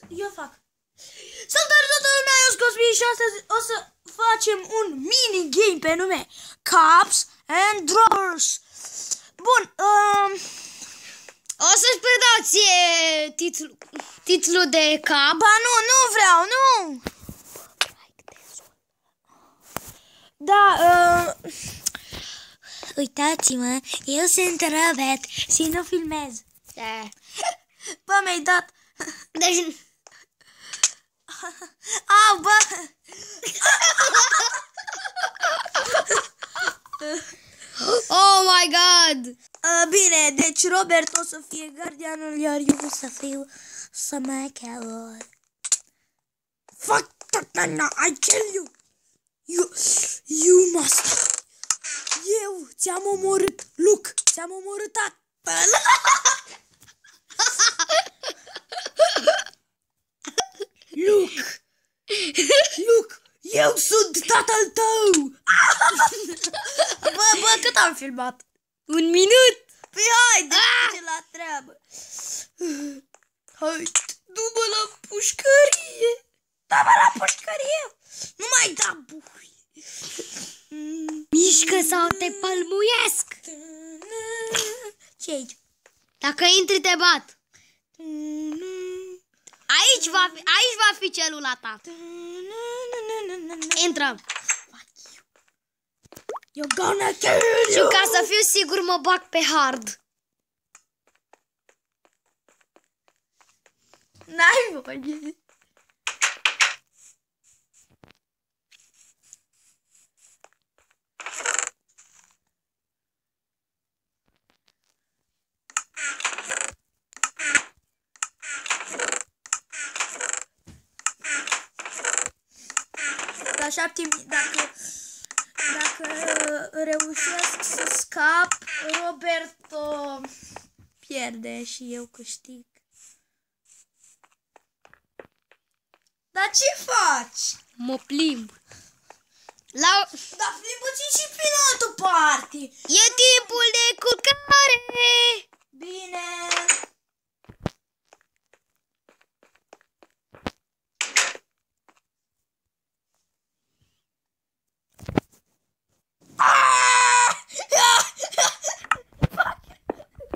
Eu fac. Salutare toată lumea, eu sunt Cosmin și astăzi o să facem un mini-game pe nume Cups and Drawers. Bun, o să-ți predați titlul de cap. Ba nu vreau, nu. Da, uitați-mă, eu sunt Robert și nu filmez. Da. Bă, mi-ai dat. Deci... Au, bă! Oh my god! Bine, deci Robert o să fie gardianul, iar eu o să fiu sămăchelor. Fuck, I kill you! You must! Eu ți-am omorât, Luke, ți-am omorât tatăl! Luke, eu sunt tatăl tău! Bă, cât am filmat? 1 minut! Păi haide, ce la treabă! Hai, du-mă la pușcărie! Da-mă la pușcărie! Nu mai da bui! Mișcă sau te palmuiesc! Ce aici? Dacă intri te bat! Aici va fi celula ta! Intră! You're gonna kill Și you! ca să fiu sigur mă bag pe hard! N-ai voie! La 7.000, dacă reușesc să scap, Robert o pierde și eu câștig. Dar ce faci? Mă plimb! Dar plimbă-ți și prin altă parte. E timpul de culcare! Bine.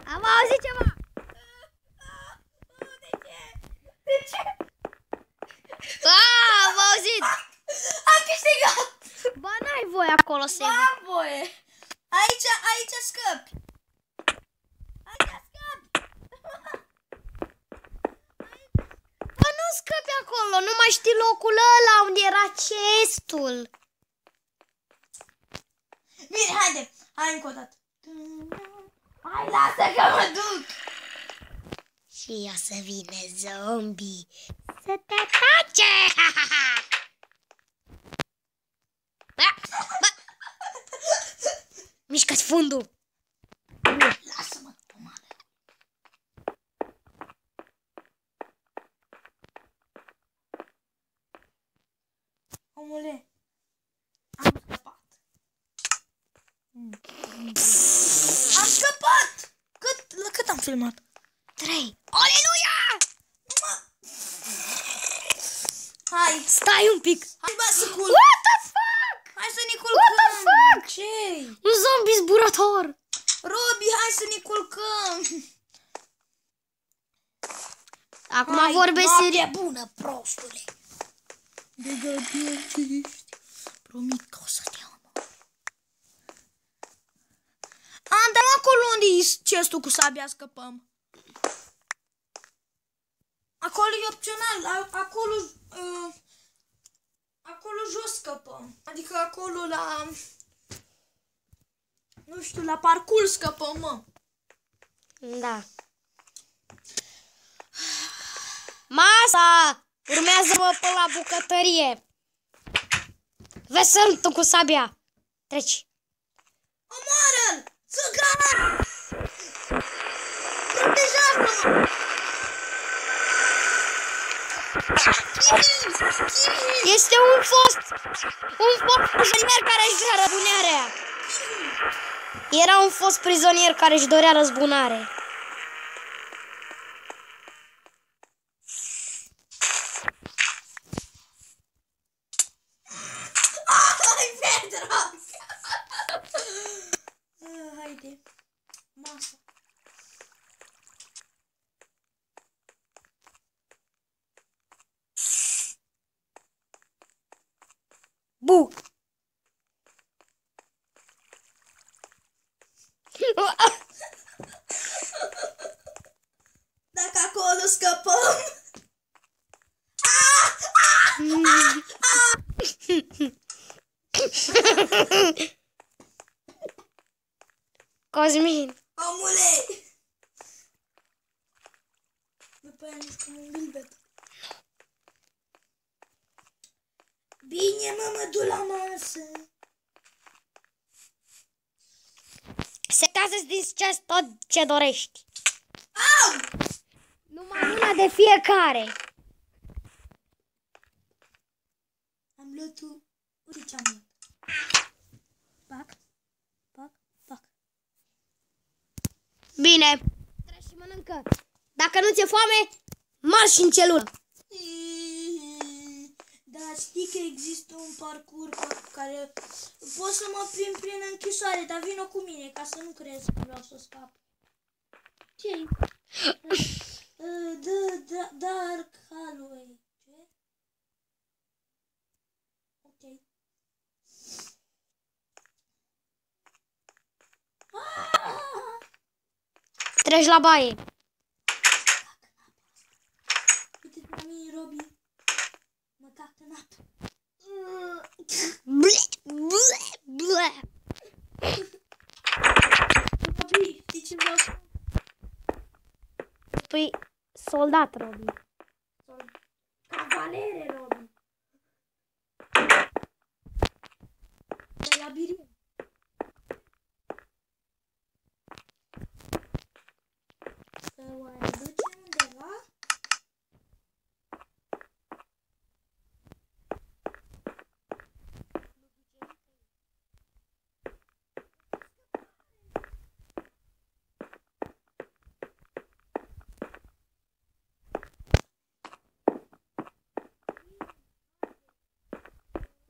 Am auzit ceva! De ce? Am auzit! Am câștigat! Ba, n-ai voie acolo să Am voie! Aici scăpi! Aici scăpi! Ba, nu scăpi acolo, nu mai știi locul ăla unde era chestul. Bine, haide! Hai încă o dată! Hai, lasă că mă duc! Și ia să vină zombie să te atace! Mișcă-ți fundul! Lasă-mă, pomană! Omule, am scăpat! Am scăpat! La cât am filmat? 3! Aleluia! Hai! Stai un pic! Hai, bă, să culc! What the fuck? Hai să ne culcăm! What the fuck? Ce-i? Un zombie zburător! Robi, hai să ne culcăm! Acum vorbesc serios. Noapte bună, prostule! De gardian ce ești? Promit că o să te am. Dar acolo unde-i chestul cu sabia scăpăm? Acolo e opțional, acolo jos scăpăm. Adică acolo la, nu știu, la parcurs scăpăm, mă. Da. Masa! Urmează-mă pe la bucătărie. Vezi sărutul cu sabia. Treci. Omoară-l! Țăgan! Protejează-mă! Este un fost prizonier care își dorea răzbunarea. Era un fost prizonier care își dorea răzbunare. Bu! Dacă acolo scăpăm... Cosmin! Omule! După aia nici cum un bilbet. Bine, mă duc la masă. Setează-ți din chest tot ce dorești. Au! Numai una de fiecare. Am luat tu. Uite ce am luat. Pac, pac, pac. Bine. Treci și mănâncă. Dacă nu ți-e foame, marși în celulă. Dar știi că există un parcurs pe care pot să mă plimb prin închisoare, dar vină cu mine ca să nu crezi că vreau să scap. Ce-i? Dark Hallway. Ce? Ok. Treci la baie. Uite-te la mine, Robi. Mă cac în apă. Ble, ble, ble. Robi, știi ce vreau să... Păi, soldat, Robi. Cavalere, Robi. De labirint. Să oare duce undeva?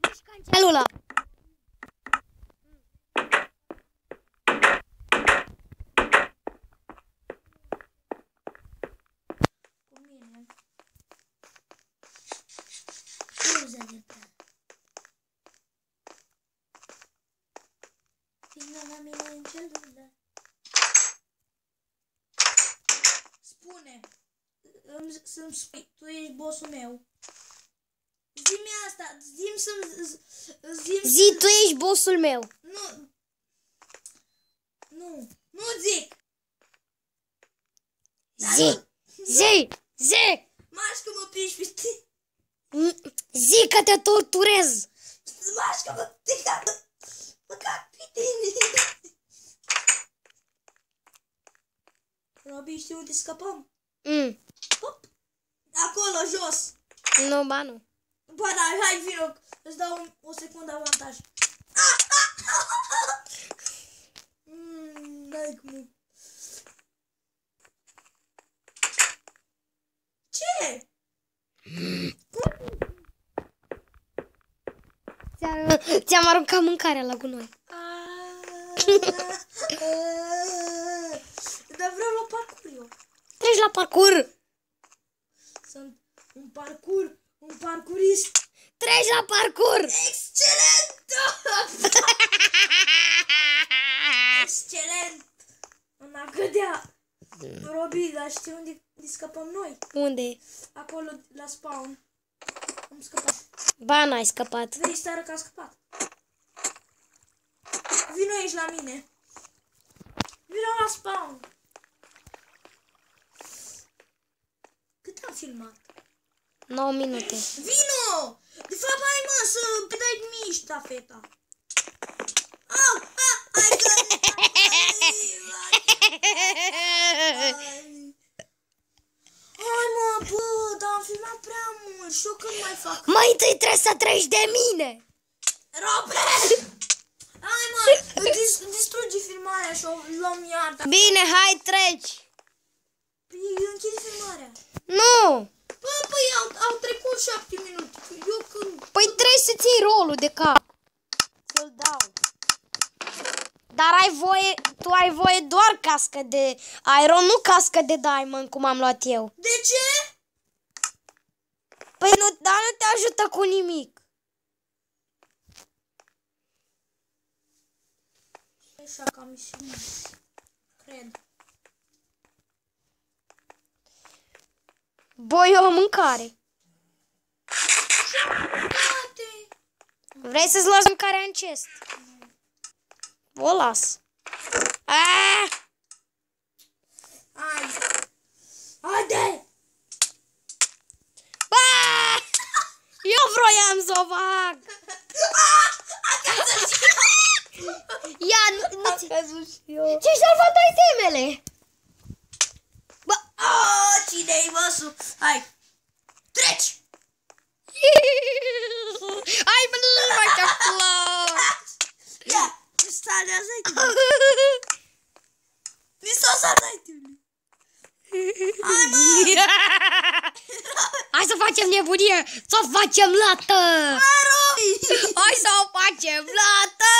Mișcă în celulă. Cu mine. Scuze de tare. Vină la mine în celulă. Spune. Să-mi spui, tu ești bossul meu. Zi-mi asta, zi-mi să-mi... Zi, tu ești bossul meu. Nu zic. Zi, zi, zi. Maș că mă piși pe tine. Zi că te torturez. Maș că mă cac pe tine. Robi, știi unde scăpăm? Hop. Acolo, jos. Nu, ba nu. Ba da, hai, vino, îți dau o secundă avantaj. N-ai cum. Ce? Ți-am aruncat mâncarea la gunoi. Dar vreau la parcurs eu. Treci la parcurs. Sunt un parcurist. Treci la parcurs. Excelent! Excelent! N-a cădea. Robi, dar știi unde scăpăm noi? Unde? Acolo, la spawn. Am scăpat. Ba, n-ai scăpat. Vrei să arăt că am scăpat? Vino aici la mine. Vino la spawn. Cât am filmat? 9 minute. Vino! De fapt, hai mă, să dai mișta, feta. Au! Hai că... Hai mă, bă, dar am filmat prea mult și eu când mai fac? Mai întâi trebuie să treci de mine. Robert! Hai mă, distruge filmarea și o luăm iartă. Bine, hai, treci. Păi, închide filmarea. Nu. Bă, păi, au trecut 7 minute. Eu când... Păi trebuie să ții rolul de cap. Să-l dau. Dar tu ai voie doar cască de iron, nu cască de diamond, cum am luat eu. De ce? Păi nu, dar nu te ajută cu nimic. așa cam și mine. Cred. Bă, eu am mâncare. Vrei să-ți las mâncarea în chest? O las. Aaaa! Hai! Haide! Aaaa! Eu vroiam să o fac! Ia, nu ți... Ce-și salvat itemele? Bă, cine-i măsu? Hai! Treci! Hai, bă, nu mai te plac! Ia! Instalează itemele! Mi s-o salvat itemele! Hai, mă! Hai să facem nebunie! Să facem lată! Hai să o facem lată!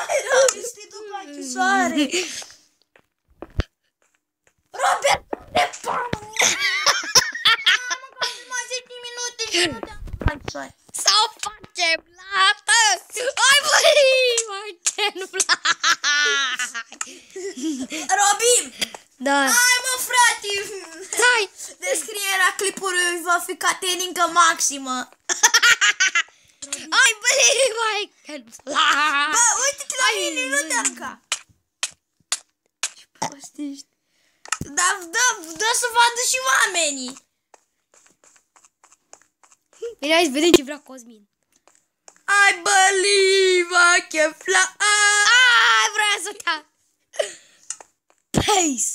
Hai, Robi, știi tu la închisoare! Robert, ne pamă! Mai 10 minute și nu te-am la închisoare. Să o facem lată! Hai, băi! Mai ce nu plac! Robi! Da. Hai, mă, frate! Hai! Descrierea clipului va fi caterincă maximă. Hai, băi! Mai ce nu plac! Bă, uite-te la mine, nu te-am ca. Ce prost ești. Dă să vadă și oamenii. Bine, hai să vedem ce vrea Cosmin. I believe I can fly. Ai, vreau să te... Pace!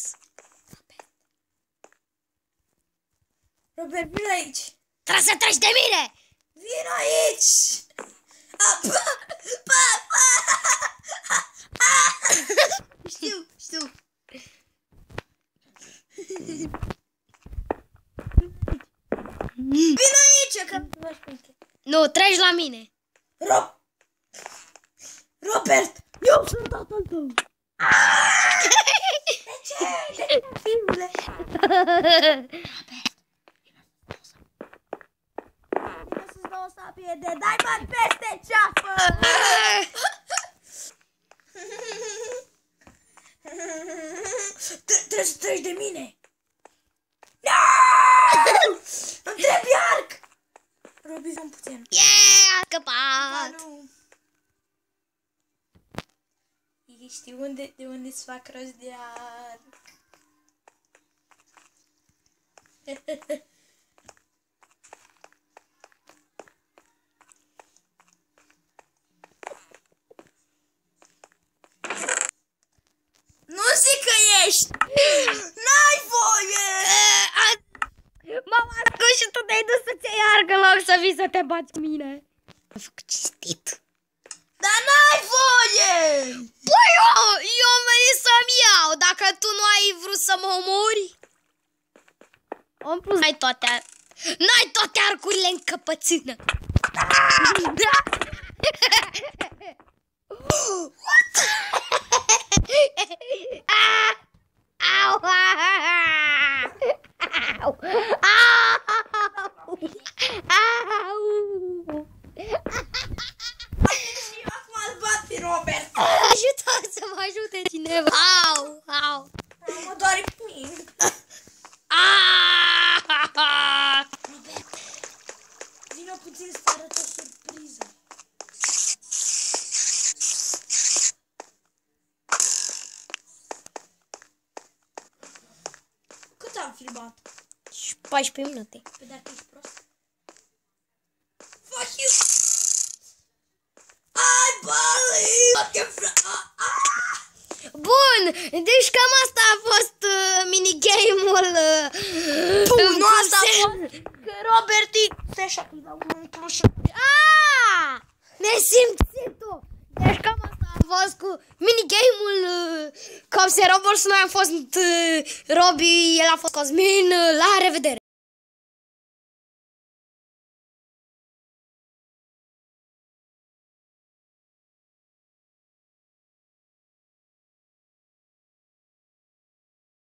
Robert, vino aici. Trebuie să treci de mine! Vino aici. Știu. Vino aici, că nu mă știu. Nu, treci la mine. Robert, eu sunt tatăl tău. De ce? De ce, fiule? Vino să-ți dau o sabie de dai bani peste ceafă. Trebuie să treci de mine. Îmi trebuie arc. Robi, vă puțin. Yeah, a scăpat! Nu. Știi de unde îți fac rost de arc? Nu zic că ești! N-ai voie! M-am ascuns și tu te-ai dus să-ți iei arc în loc să vii să te bați cu mine. Am făcut cinstit. Dar n-ai voie! Păi eu am venit să-mi iau, dacă tu nu ai vrut să mă omori. În plus, n-ai toate arcurile în căpățână. What? Au! Au! Au! Și acum îl bat pe Robert. Ajută să mă ajute cineva. Au! Au! Mă doare pe mine. Robert, vină puțin să te arăt o surpriză. Cât am filmat? 14 minute. Pe dacă ești prost. Fuck you! I believe I can fly. Bun, deci cam asta a fost minigame-ul. Nu asta a fost. Că Robert se așa când dau un plus. Nesimțitul. Deci cam asta a fost cu minigame-ul Copse Robots. Noi am fost Robi, el a fost Cosmin. La revedere!